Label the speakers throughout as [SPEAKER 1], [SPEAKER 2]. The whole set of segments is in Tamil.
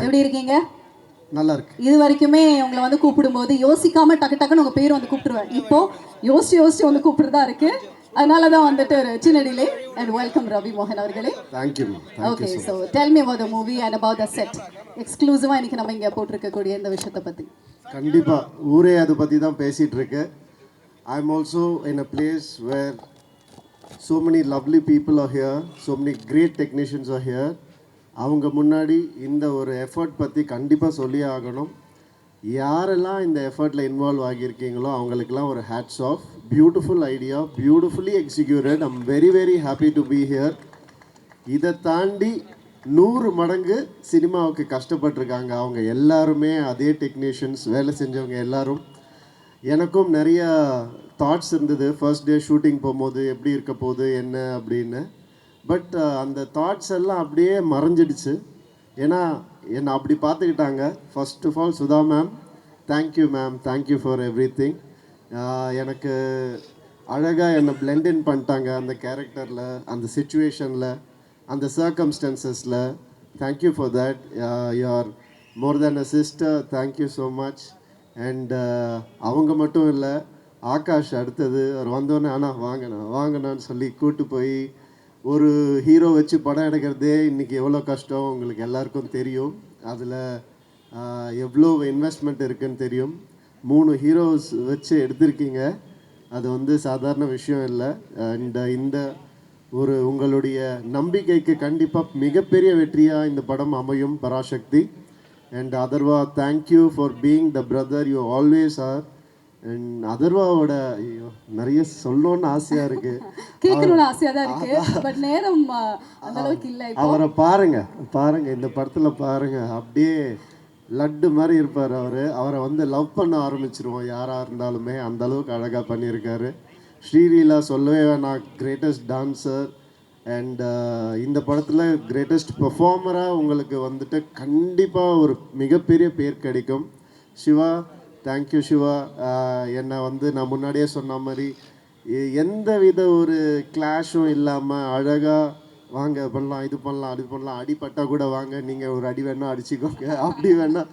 [SPEAKER 1] எப்படி இருக்கீங்க?
[SPEAKER 2] நல்லா இருக்கு.
[SPEAKER 1] இது வரைக்குமே உங்களை வந்து கூப்பிடும்போது யோசிக்காம டக்கு டக்குன்னு உங்க பேர் வந்து கூப்பிட்டுருவேன். இப்போ யோசிச்சு வந்து கூப்பிடுறதா இருக்கு. அதனால தான் வந்துட்டு ஒரு சின்ன டிலே. அண்ட் வெல்கம் ரவி மோகன் அவர்களே.
[SPEAKER 2] Thank you.
[SPEAKER 1] Okay, so tell me about the movie and about the set. எக்ஸ்க்ளூசிவா இன்னைக்கு நம்ம இங்க போட்டிருக்கக்கூடிய இந்த விஷயத்தை பத்தி.
[SPEAKER 2] கண்டிப்பா ஊரே அதை பத்தி தான் பேசிட்டு இருக்கு. I am also in a place where so many lovely people are here, so many great technicians are here. அவங்க முன்னாடி இந்த ஒரு எஃபர்ட் பற்றி கண்டிப்பாக சொல்லி ஆகணும். யாரெல்லாம் இந்த எஃபர்ட்டில் இன்வால்வ் ஆகியிருக்கீங்களோ அவங்களுக்கெல்லாம் ஒரு hats off. Beautiful idea, beautifully executed. I'm very very happy to be here. இதை தாண்டி 100 மடங்கு சினிமாவுக்கு கஷ்டப்பட்டிருக்காங்க அவங்க எல்லாருமே. அதே டெக்னீஷியன்ஸ் வேலை செஞ்சவங்க எல்லாரும். எனக்கும் நிறைய தாட்ஸ் இருந்தது ஃபர்ஸ்ட் டே ஷூட்டிங் போகும்போது எப்படி இருக்க போகுது என்ன அப்படின்னு. பட் அந்த தாட்ஸ் எல்லாம் அப்படியே மறைஞ்சிடுச்சு. ஏன்னா என்னை அப்படி பார்த்துக்கிட்டாங்க. First of all Sudha ma'am, thank you ma'am, thank you for everything. எனக்கு அழகாக என்னை பிளெண்டின் பண்ணிட்டாங்க அந்த கேரக்டரில், அந்த சுச்சுவேஷனில், அந்த சர்க்கம்ஸ்டன்சஸில். Thank you for that. You are more than a sister. Thank you so much. And அவங்க மட்டும் இல்லை, ஆகாஷ் அடுத்தது அவர் வந்தோடனே ஆனால் வாங்கண்ணான்னு சொல்லி கூப்பிட்டு போய் ஒரு ஹீரோ வச்சு படம் எடுக்கிறதே இன்றைக்கி எவ்வளோ கஷ்டம் உங்களுக்கு எல்லாருக்கும் தெரியும். அதில் எவ்வளோ இன்வெஸ்ட்மெண்ட் இருக்குதுன்னு தெரியும். 3 ஹீரோஸ் வச்சு எடுத்திருக்கீங்க. அது வந்து சாதாரண விஷயம் இல்லை. அண்ட் இந்த ஒரு உங்களுடைய நம்பிக்கைக்கு கண்டிப்பாக மிகப்பெரிய வெற்றியாக இந்த படம் அமையும். Parasakthi. And Atharva, thank you for being the brother you always are. And அதர்வாவோட நிறைய சொல்லணும்னு ஆசையாக இருக்குது,
[SPEAKER 1] கேட்கணும்னு ஆசையாக தான் இருக்குது. பட் நேரம் அந்த அளவுக்கு இல்லை.
[SPEAKER 2] அவரை பாருங்க இந்த படத்தில் பாருங்க, அப்படியே லட்டு மாதிரி இருப்பார் அவர். அவரை வந்து லவ் பண்ண ஆரம்பிச்சிருவோம் யாராக இருந்தாலுமே. அந்த அளவுக்கு அழகாக பண்ணியிருக்காரு. ஸ்ரீலீலா சொல்லவே வேணாம், கிரேட்டஸ்ட் டான்ஸர். அண்ட் இந்த படத்தில் கிரேட்டஸ்ட் பெர்ஃபார்மராக உங்களுக்கு வந்துட்டு கண்டிப்பாக ஒரு மிகப்பெரிய பேர் கிடைக்கும். சிவா, தேங்க்யூ சிவா. என்னை வந்து நான் முன்னாடியே சொன்ன மாதிரி எந்த வித ஒரு கிளாஷும் இல்லாமல் அழகாக வாங்க பண்ணலாம், இது பண்ணலாம், அது பண்ணலாம், அடிப்பட்டால் கூட வாங்க, நீங்கள் ஒரு அடி வேணால் அடிச்சுக்கோங்க, அப்படி வேணால்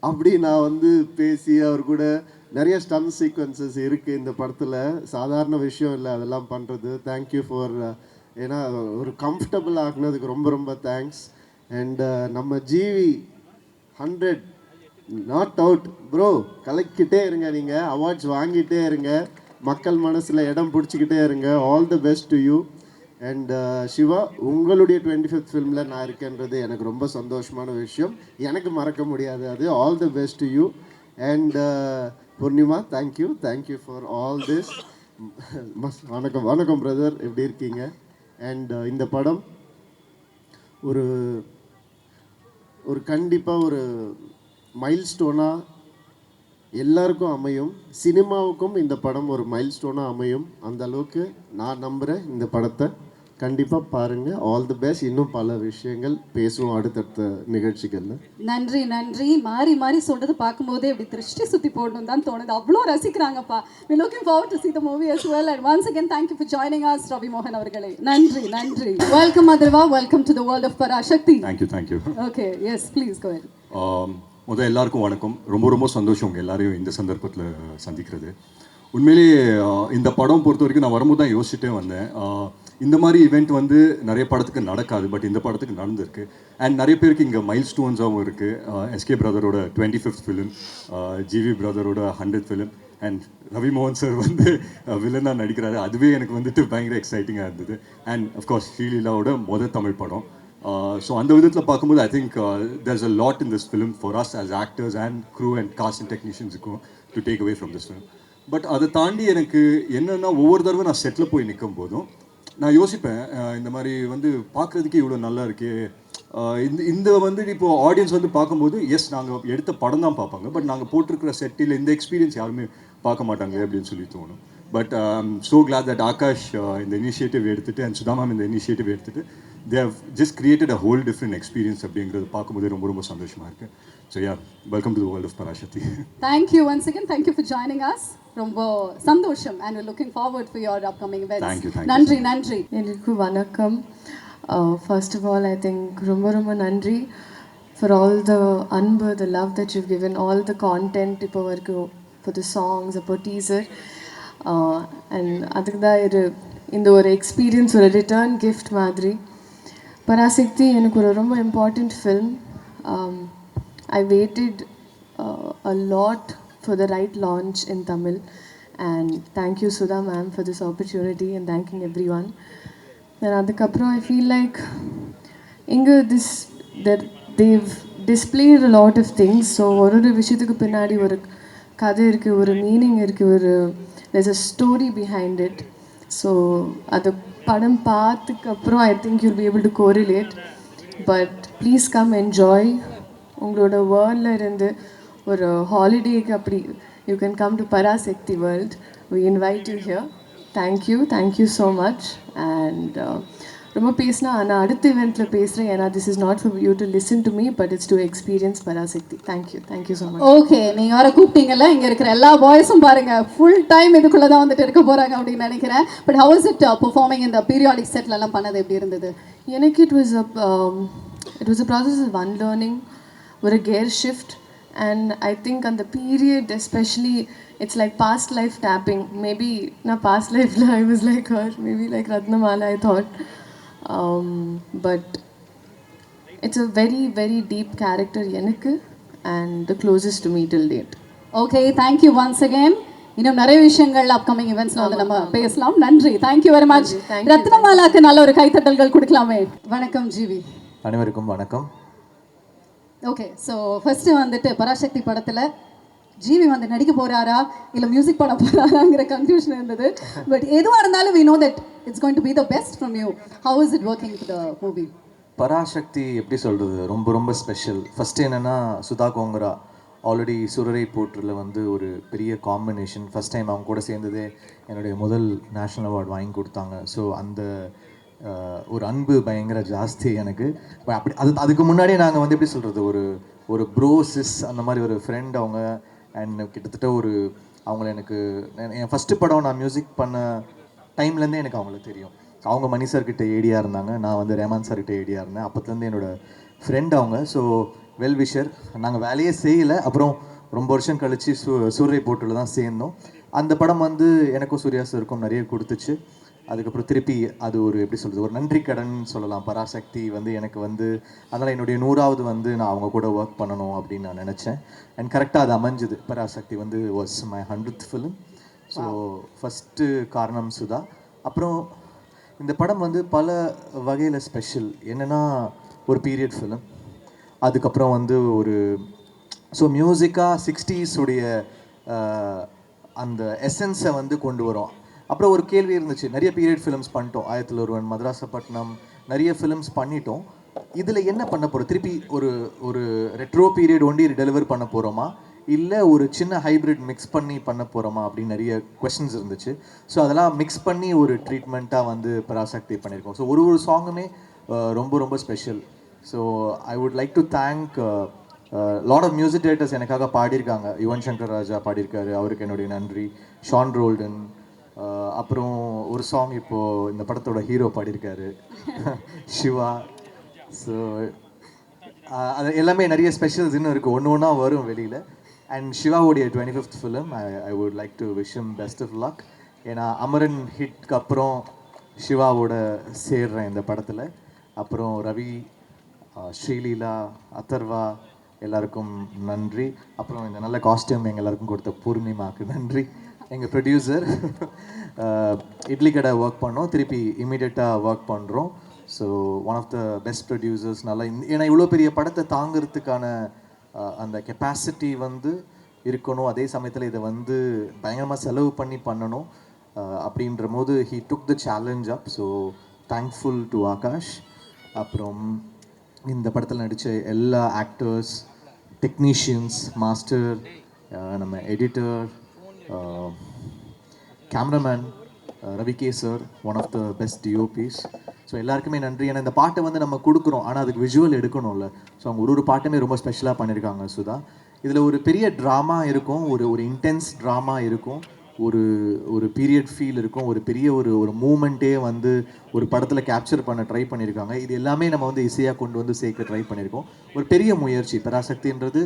[SPEAKER 2] அப்படி நான் வந்து பேசி அவர் கூட நிறைய ஸ்டன் சீக்வன்சஸ் இருக்குது இந்த படத்தில். சாதாரண விஷயம் இல்லை அதெல்லாம் பண்ணுறது. தேங்க்யூ ஃபார், ஏன்னா ஒரு கம்ஃபர்டபுள் ஆகுனதுக்கு ரொம்ப ரொம்ப தேங்க்ஸ். அண்ட் நம்ம ஜிவி 100 நாட் அவுட் ப்ரோ, கலக்கிட்டே இருங்க, நீங்கள் அவார்ட்ஸ் வாங்கிட்டே இருங்க, மக்கள் மனசில் இடம் பிடிச்சிக்கிட்டே இருங்க. All the best to you. And Siva, உங்களுடைய 25th ஃபிலிமில் நான் இருக்கேன்றது எனக்கு ரொம்ப சந்தோஷமான விஷயம், எனக்கு மறக்க முடியாது அது. All the best to you. And Poornima, thank you for all this. வணக்கம் பிரதர், எப்படி இருக்கீங்க? அண்ட் இந்த படம் ஒரு ஒரு கண்டிப்பாக ஒரு மைல்ஸ்டோனாக எல்லாருக்கும் அமையும். சினிமாவுக்கும் இந்த படம் ஒரு மைல்ஸ்டோனாக அமையும். அந்த அளவுக்கு நான் நம்புகிறேன். இந்த படத்தை கண்டிப்பாக பாருங்கள். All the best. இன்னும் பல விஷயங்கள் பேசுவோம் அடுத்தடுத்த நிகழ்ச்சிகளில்.
[SPEAKER 1] நன்றி. மாறி சொல்கிறது பார்க்கும்போதே இப்படி திருஷ்டி சுற்றி போடணும் தான் தோணுது. அவ்வளோ ரசிக்கிறாங்கப்பா. We looking forward to see the movie as well. And once again, thank you for joining us, Ravi Mohan அவர்களே. நன்றி. Welcome Adharva. Welcome to the world of Parashakti.
[SPEAKER 3] Thank you.
[SPEAKER 1] Okay, yes, please go ahead.
[SPEAKER 3] முதல் எல்லாருக்கும் வணக்கம். ரொம்ப சந்தோஷம் உங்கள் எல்லாரையும் இந்த சந்தர்ப்பத்தில் சந்திக்கிறது. உண்மையிலேயே இந்த படம் பொறுத்த வரைக்கும் நான் வரும்போது தான் யோசிச்சுட்டே வந்தேன். இந்த மாதிரி ஈவெண்ட் வந்து நிறைய படத்துக்கு நடக்காது, பட் இந்த படத்துக்கு நடந்திருக்கு. அண்ட் நிறைய பேருக்கு இங்கே மைல் ஸ்டோன்ஸாகவும் இருக்குது. எஸ்கே பிரதரோட 25th ஃபிலிம், ஜிவி பிரதரோட 100th ஃபிலிம், அண்ட் ரவி மோகன் சார் வந்து வில்லனாக நடிக்கிறாரு. அதுவே எனக்கு வந்துட்டு பயங்கர எக்ஸைட்டிங்காக இருந்தது. அண்ட் அஃப்கோர்ஸ் ஸ்ரீலீலாவோட முதல் தமிழ் படம். ஸோ அந்த விதத்தில் பார்க்கும்போது I think there's a lot in this film for us as actors and crew and cast and டெக்னீஷியன்ஸுக்கும் to take away from this film. But அதை தாண்டி எனக்கு என்னென்னா, ஒவ்வொரு தடவை நான் செட்டில் போய் நிற்கும் போதும் நான் யோசிப்பேன், இந்த மாதிரி வந்து பார்க்குறதுக்கே இவ்வளோ நல்லா இருக்கே. இந்த வந்து இப்போது ஆடியன்ஸ் வந்து பார்க்கும்போது எஸ் நாங்கள் எடுத்த படம் தான் பார்ப்பாங்க, பட் நாங்கள் போட்டிருக்கிற செட்டில் இந்த எக்ஸ்பீரியன்ஸ் யாருமே பார்க்க மாட்டாங்க அப்படின்னு சொல்லி தோணும். But I'm so glad that Akash இந்த இனிஷியேட்டிவ் எடுத்துகிட்டு அண்ட் சுதா மேம் இந்த இனிஷியேட்டிவ் எடுத்துகிட்டு they have just created a whole different experience அப்படிங்கிறது பார்க்கும்போது ரொம்ப சந்தோஷமாக இருக்குது. So yeah, welcome to the world of Parasakthi.
[SPEAKER 1] Thank you once again. Thank you for joining us. ரொம்ப சந்தோஷம். And we're looking forward for your upcoming events.
[SPEAKER 3] Thank you.
[SPEAKER 4] எல்லாருக்கும் வணக்கம். First of all I think ரொம்ப நன்றி for all the anbu, the love that you've given, all the content இப்போ வரைக்கும், for the songs, for teaser. And அதுக்கு தான் இந்த ஒரு எக்ஸ்பீரியன்ஸ், ஒரு ரிட்டர்ன் கிஃப்ட் மாதிரி. பராசக்தி எனக்கு ஒரு ரொம்ப important film. I waited a lot for the right launch in Tamil, and thank you Sudha ma'am for this opportunity, and thanking everyone. And adukapro I feel like inga this that they've displayed a lot of things. So oru vishaythukku pinnadi oru kadai irukku, oru meaning irukku, oru there's a story behind it. So adu padam paathukapro I think you'll be able to correlate. But please come enjoy. உங்களோட வேர்ல்டில் இருந்து ஒரு ஹாலிடேக்கு அப்படி you can come to Parasakthi world. We invite you here. Thank you so much. And ரொம்ப பேசினா நான் அடுத்த இவெண்ட்டில் பேசுகிறேன். ஏன்னா this is not for you to listen to me, but it's to experience Parasakthi. Thank you so much.
[SPEAKER 1] Okay, நீங்கள் வர கூப்பிட்டீங்கல்ல, இங்கே இருக்கிற எல்லா பாய்ஸும் பாருங்கள் ஃபுல் டைம் இதுக்குள்ளே தான் வந்துட்டு இருக்க போகிறாங்க அப்படின்னு நினைக்கிறேன். But how is it performing இந்த பீரியாடிக் செட்லலாம் பண்ணது எப்படி இருந்தது?
[SPEAKER 4] எனக்கு it was a process of unlearning, ஒரு gear shift. And I think on the period especially, it's like past life tapping. Maybe na past life I was like her, maybe like Ratnamala I thought. But it's a very very deep character enakku, and the closest to me till date.
[SPEAKER 1] Okay, thank you once again. இன்னும் நிறைய விஷயங்கள் அப்கமிங் ஈவெண்ட்ஸ்ல வந்து நம்ம பேசலாம். நன்றி, தேங்க்யூ வெரி மச். ரத்னமாலாக்கு நல்ல ஒரு கைத்தட்டல்கள் கொடுக்கலாமே. வணக்கம் ஜிவி.
[SPEAKER 5] அனைவருக்கும் வணக்கம்.
[SPEAKER 1] ஓகே, ஸோ ஃபஸ்ட்டு வந்துட்டு பராசக்தி படத்தில் ஜிவி வந்து நடிக்க போகிறாரா இல்லை மியூசிக் பண்ண போகிறாராங்கிற கன்ஃபியூஷன் இருந்தது. பட் எதுவாக இருந்தாலும் we know that it's going to be the best from you. How is it working to the movie?
[SPEAKER 5] Parasakthi எப்படி சொல்கிறது, ரொம்ப ரொம்ப ஸ்பெஷல். ஃபஸ்ட்டு என்னென்னா, சுதா கோங்கரா ஆல்ரெடி சுரரை போற்றில் வந்து ஒரு பெரிய காம்பினேஷன். ஃபஸ்ட் டைம் அவங்க கூட சேர்ந்ததே என்னுடைய முதல் நேஷ்னல் அவார்டு வாங்கி கொடுத்தாங்க. ஸோ அந்த ஒரு அன்பு பயங்கர ஜாஸ்தி எனக்கு. அப்படி அதுக்கு முன்னாடியே நாங்கள் வந்து எப்படி சொல்கிறது, ஒரு ப்ரோசிஸ் அந்த மாதிரி ஒரு ஃப்ரெண்ட் அவங்க. அண்ட் கிட்டத்தட்ட அவங்கள எனக்கு என் ஃபஸ்ட்டு படம் நான் மியூசிக் பண்ண டைம்லேருந்தே எனக்கு அவங்கள தெரியும். அவங்க மணி சார்கிட்ட ஏடியாக இருந்தாங்க, நான் வந்து ரேமான் சார்கிட்ட ஏடியாக இருந்தேன். அப்போத்துலேருந்து என்னோடய ஃப்ரெண்ட் அவங்க. So well wisher. நாங்கள் வேலையே செய்யலை. அப்புறம் ரொம்ப வருஷம் கழித்து சூரை போட்டில் தான் சேர்ந்தோம். அந்த படம் வந்து எனக்கும் சூர்யா சாருக்கும் நிறைய கொடுத்துச்சு. அதுக்கப்புறம் திருப்பி அது ஒரு எப்படி சொல்கிறது, ஒரு நன்றி கடன் சொல்லலாம். பராசக்தி வந்து எனக்கு வந்து அதனால் என்னுடைய 100வது வந்து நான் அவங்க கூட ஒர்க் பண்ணணும் அப்படின்னு நான் நினச்சேன். அண்ட் கரெக்டாக அது அமைஞ்சுது. பராசக்தி வந்து was my 100th film. So first காரணம் சுதா. அப்புறம் இந்த படம் வந்து பல வகையில் ஸ்பெஷல். என்னென்னா, ஒரு பீரியட் ஃபிலிம். அதுக்கப்புறம் வந்து மியூசிக்காக 60s உடைய அந்த எசன்ஸை வந்து கொண்டு வரும். அப்புறம் ஒரு கேள்வி இருந்துச்சு, நிறைய பீரியட் ஃபிலிம்ஸ் பண்ணிட்டோம். 1001, மதராசப்பட்டினம், நிறைய ஃபிலிம்ஸ் பண்ணிட்டோம். இதில் என்ன பண்ண போகிறோம்? திருப்பி ஒரு ரெட்ரோ பீரியட் ஒண்டி டெலிவர் பண்ண போகிறோமா, இல்லை ஒரு சின்ன ஹைப்ரிட் மிக்ஸ் பண்ணி பண்ண போகிறோமா அப்படின்னு நிறைய கொஸ்டின்ஸ் இருந்துச்சு. ஸோ அதெல்லாம் மிக்ஸ் பண்ணி ஒரு ட்ரீட்மெண்ட்டாக வந்து பராசக்தி பண்ணியிருக்கோம். ஸோ ஒரு சாங்குமே ரொம்ப ரொம்ப special. So I would like to thank lot of music directors எனக்காக பாடியிருக்காங்க. யுவன் சங்கர் ராஜா பாடியிருக்காரு, அவருக்கு என்னுடைய நன்றி. ஷான் ரோல்டன். அப்புறம் ஒரு சாங் இப்போது இந்த படத்தோட ஹீரோ பாடியிருக்காரு, சிவா. ஸோ அது எல்லாமே நிறைய ஸ்பெஷல்ஸ் இன்னும் இருக்குது, ஒன்று ஒன்றா வரும் வெளியில். அண்ட் சிவாவுடைய 25th film, I would like to wish him best of luck. ஏன்னா அமரன் ஹிட்க்கு அப்புறம் சிவாவோட சேர்றேன் இந்த படத்தில். அப்புறம் ரவி, ஸ்ரீலீலா, அதர்வா எல்லாருக்கும் நன்றி. அப்புறம் இந்த நல்ல காஸ்டியூம் எங்கள் எல்லாருக்கும் கொடுத்த பூர்ணிமாவுக்கு நன்றி. எங்கள் ப்ரொடியூசர் இட்லி கடை ஒர்க் பண்ணோம், திருப்பி இமீடியட்டாக ஒர்க் பண்ணுறோம். So one of the best producers. நல்லா ஏன்னா இவ்வளோ பெரிய படத்தை தாங்கிறதுக்கான அந்த கெப்பாசிட்டி வந்து இருக்கணும். அதே சமயத்தில் இதை வந்து பயங்கரமாக செலவு பண்ணி பண்ணணும். அப்படின்ற போது he took the challenge up. So thankful to Akash. அப்புறம் இந்த படத்தில் நடித்த எல்லா ஆக்டர்ஸ், டெக்னீஷியன்ஸ், மாஸ்டர், நம்ம editor, cameraman Ravi K sir, one of the best DOPs. So எல்லாருக்குமே நன்றி. ஏன்னா இந்த பாட்டை வந்து நம்ம கொடுக்குறோம், ஆனால் அதுக்கு விஷுவல் எடுக்கணும்ல. ஸோ அவங்க ஒரு பாட்டுமே ரொம்ப ஸ்பெஷலாக பண்ணியிருக்காங்க சுதா. இதில் ஒரு பெரிய ட்ராமா இருக்கும், ஒரு இன்டென்ஸ் ட்ராமா இருக்கும், ஒரு ஒரு பீரியட் ஃபீல் இருக்கும், ஒரு பெரிய ஒரு மூமெண்ட்டே வந்து ஒரு படத்தில் கேப்சர் பண்ண ட்ரை பண்ணியிருக்காங்க. இது எல்லாமே நம்ம வந்து இசையாக கொண்டு வந்து சேர்க்க ட்ரை பண்ணியிருக்கோம். ஒரு பெரிய முயற்சி பராசக்தின்றது.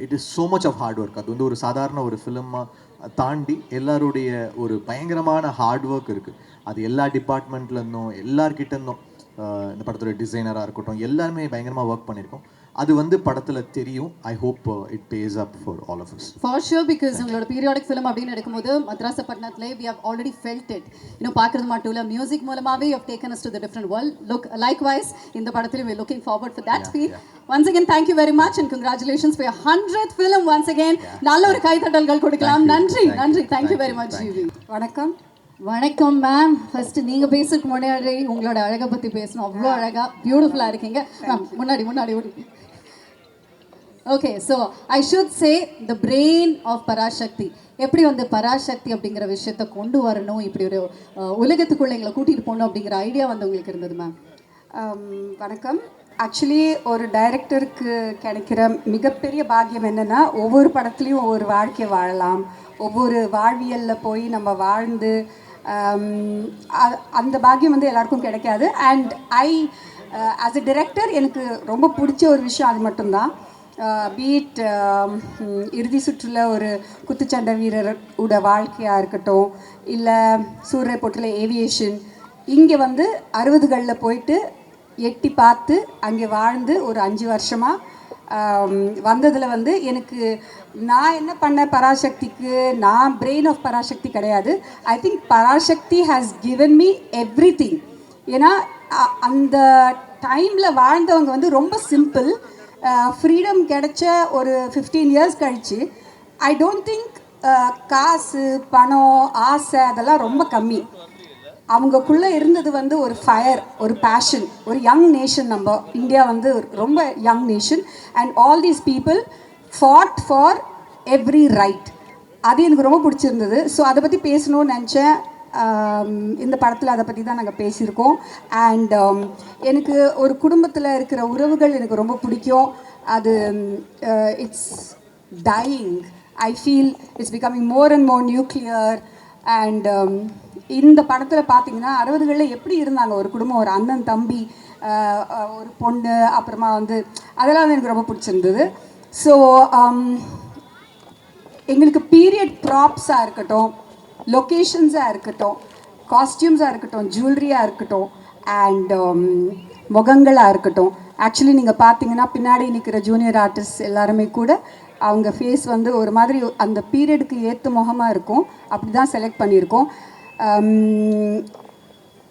[SPEAKER 5] It is so much of hard work. அது வந்து ஒரு சாதாரண ஒரு ஃபிலிமாக தாண்டி எல்லாருடைய ஒரு பயங்கரமான ஹார்ட் ஒர்க் இருக்குது. அது எல்லா டிபார்ட்மெண்ட்லேருந்தும் எல்லார்கிட்டேருந்தும் இந்த படத்தோட டிசைனராக இருக்கட்டும் எல்லாருமே பயங்கரமாக ஒர்க் பண்ணியிருக்கோம். அது வந்து படத்தில் தெரியும். I hope it pays up for all of us.
[SPEAKER 1] For sure, because உங்களோட பீரியாடிக் ஃபிலிம் அப்படின்னு எடுக்கும்போது மத்ராசப்பட்டினத்தில் we have already felt it. இன்னும் பார்க்குறது மட்டும் இல்லை, மியூசிக் மூலமாகவே you have taken us to the different world. Likewise இந்த படத்தில் we looking forward for that feel. Once again thank you very much and congratulations for your 100th film. Once again நல்ல ஒரு கைத்தட்டல்கள் கொடுக்கலாம். நன்றி நன்றி, தேங்க்யூ வெரி மச் ஜிவி.
[SPEAKER 6] வணக்கம்.
[SPEAKER 1] வணக்கம் மேம். ஃபர்ஸ்ட் நீங்கள் பேசுறதுக்கு முன்னாடி உங்களோட அழகை பற்றி பேசணும். அவ்வளோ அழகாக பியூட்டிஃபுல்லாக இருக்கீங்க மேம். முன்னாடி okay, so I should say the brain of Parasakthi. எப்படி வந்து பராசக்தி அப்படிங்கிற விஷயத்த கொண்டு வரணும், இப்படி ஒரு உலகத்துக்குள்ளே எங்களை கூட்டிகிட்டு போகணும் அப்படிங்கிற ஐடியா வந்து உங்களுக்கு இருந்தது மேம்?
[SPEAKER 6] வணக்கம். ஆக்சுவலி ஒரு டைரக்டருக்கு கிடைக்கிற மிகப்பெரிய பாக்கியம் என்னென்னா, ஒவ்வொரு படத்துலேயும் ஒவ்வொரு வாழ்க்கையை வாழலாம், ஒவ்வொரு வாழ்வியலில் போய் நம்ம வாழ்ந்து அந்த பாக்கியம் வந்து எல்லாருக்கும் கிடைக்காது. அண்ட் ஆஸ் எ டிரெக்டர் எனக்கு ரொம்ப பிடிச்ச ஒரு விஷயம் அது மட்டும்தான். பீட் இறுதி சுற்றுல ஒரு குத்துச்சண்டை வீரரோட வாழ்க்கையாக இருக்கட்டும், இல்லை சூரிய போட்டில் ஏவியேஷன், இங்கே வந்து 60களில் போயிட்டு எட்டி பார்த்து அங்கே வாழ்ந்து ஒரு 5 வருஷமாக வந்ததில் வந்து எனக்கு நான் என்ன பண்ண பராசக்திக்கு, நான் பிரெயின் ஆஃப் பராசக்தி கிடையாது. I think Parasakthi has given me every thing. ஏன்னா அந்த டைமில் வாழ்ந்தவங்க வந்து ரொம்ப சிம்பிள். ஃப்ரீடம் கிடைச்ச ஒரு 15 இயர்ஸ் கழித்து ஐ டோன்ட் திங்க் காசு பணம் ஆசை அதெல்லாம் ரொம்ப கம்மி. அவங்கக்குள்ளே இருந்தது வந்து ஒரு ஃபயர், ஒரு பேஷன், ஒரு யங் நேஷன். நம்ம இந்தியா வந்து ரொம்ப young nation. And all these people ஃபாட் for every right. அது எனக்கு ரொம்ப பிடிச்சிருந்தது. ஸோ அதை பற்றி பேசணும்னு நினச்சேன். இந்த படத்தில் அதை பற்றி தான் நாங்கள் பேசியிருக்கோம். அண்ட் எனக்கு ஒரு குடும்பத்தில் இருக்கிற உறவுகள் எனக்கு ரொம்ப பிடிக்கும். அது it's dying. I feel it's becoming more and more nuclear. And இந்த படத்தில் பார்த்தீங்கன்னா 60களில் எப்படி இருந்தாங்க ஒரு குடும்பம், ஒரு அண்ணன் தம்பி, ஒரு பொண்ணு, அப்புறமா வந்து அதெல்லாம் வந்து எனக்கு ரொம்ப பிடிச்சிருந்தது. ஸோ எங்களுக்கு பீரியட் ப்ராப்ஸாக இருக்கட்டும், லொக்கேஷன்ஸாக இருக்கட்டும், காஸ்டியூம்ஸாக இருக்கட்டும், ஜுவல்லரியாக இருக்கட்டும், அண்ட் முகங்களாக இருக்கட்டும். ஆக்சுவலி நீங்கள் பார்த்தீங்கன்னா பின்னாடி நிற்கிற ஜூனியர் ஆர்டிஸ்ட் எல்லாருமே கூட அவங்க ஃபேஸ் வந்து ஒரு மாதிரி அந்த பீரியடுக்கு ஏற்ற முகமாக இருக்கும். அப்படி தான் செலக்ட் பண்ணியிருக்கோம்.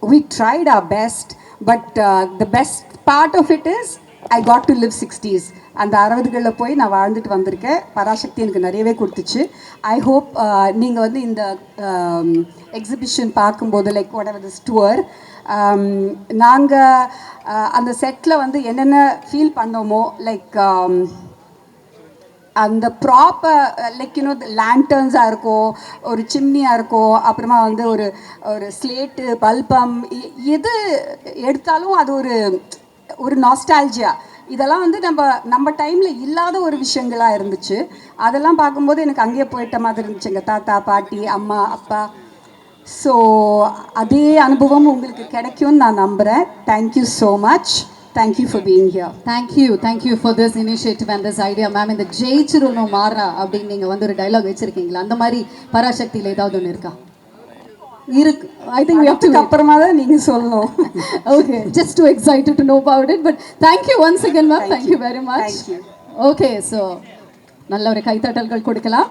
[SPEAKER 6] We tried our best, but the best part of it is I got to live 60s. அந்த 60களில் போய் நான் வாழ்ந்துட்டு வந்திருக்கேன். பராசக்தி எனக்கு நிறையவே கொடுத்துச்சு. ஐ ஹோப் நீங்கள் வந்து இந்த எக்ஸிபிஷன் பார்க்கும்போது like what ever this tour, நாங்கள் அந்த செட்டில் வந்து என்னென்ன ஃபீல் பண்ணோமோ, லைக் அந்த ப்ராப்பை லைக் யூனோ லேண்டர்ன்ஸாக இருக்கும், ஒரு சிம்னியாக இருக்கும், அப்புறமா வந்து ஒரு ஸ்லேட்டு பல்பம், எது எடுத்தாலும் அது ஒரு நாஸ்டால்ஜியா. இதெல்லாம் வந்து நம்ம டைமில் இல்லாத ஒரு விஷயங்களாக இருந்துச்சு. அதெல்லாம் பார்க்கும்போது எனக்கு அங்கேயே போயிட்ட மாதிரி இருந்துச்சு, எங்கள் தாத்தா பாட்டி அம்மா அப்பா. ஸோ அதே அனுபவம் உங்களுக்கு கிடைக்கும்னு நான் நம்புகிறேன். Thank you so much. Thank you for being here.
[SPEAKER 1] Thank you for this initiative and this idea, ma'am. இந்த ஜெயிச்சிருணும் மாறா அப்படின்னு நீங்கள் வந்து ஒரு டைலாக் வச்சுருக்கீங்களா? அந்த மாதிரி பராசக்தியில் ஏதாவது ஒன்று இருக்கா? இருக்கு. I think we have to
[SPEAKER 6] அப்புறமா தான் நீங்கள் சொல்லணும்.
[SPEAKER 1] Okay, just too excited to know about it, but thank you once again, ma'am. Thank you very much.
[SPEAKER 6] Thank you.
[SPEAKER 1] Okay, so நல்ல ஒரு கைத்தட்டல்கள் கொடுக்கலாம்.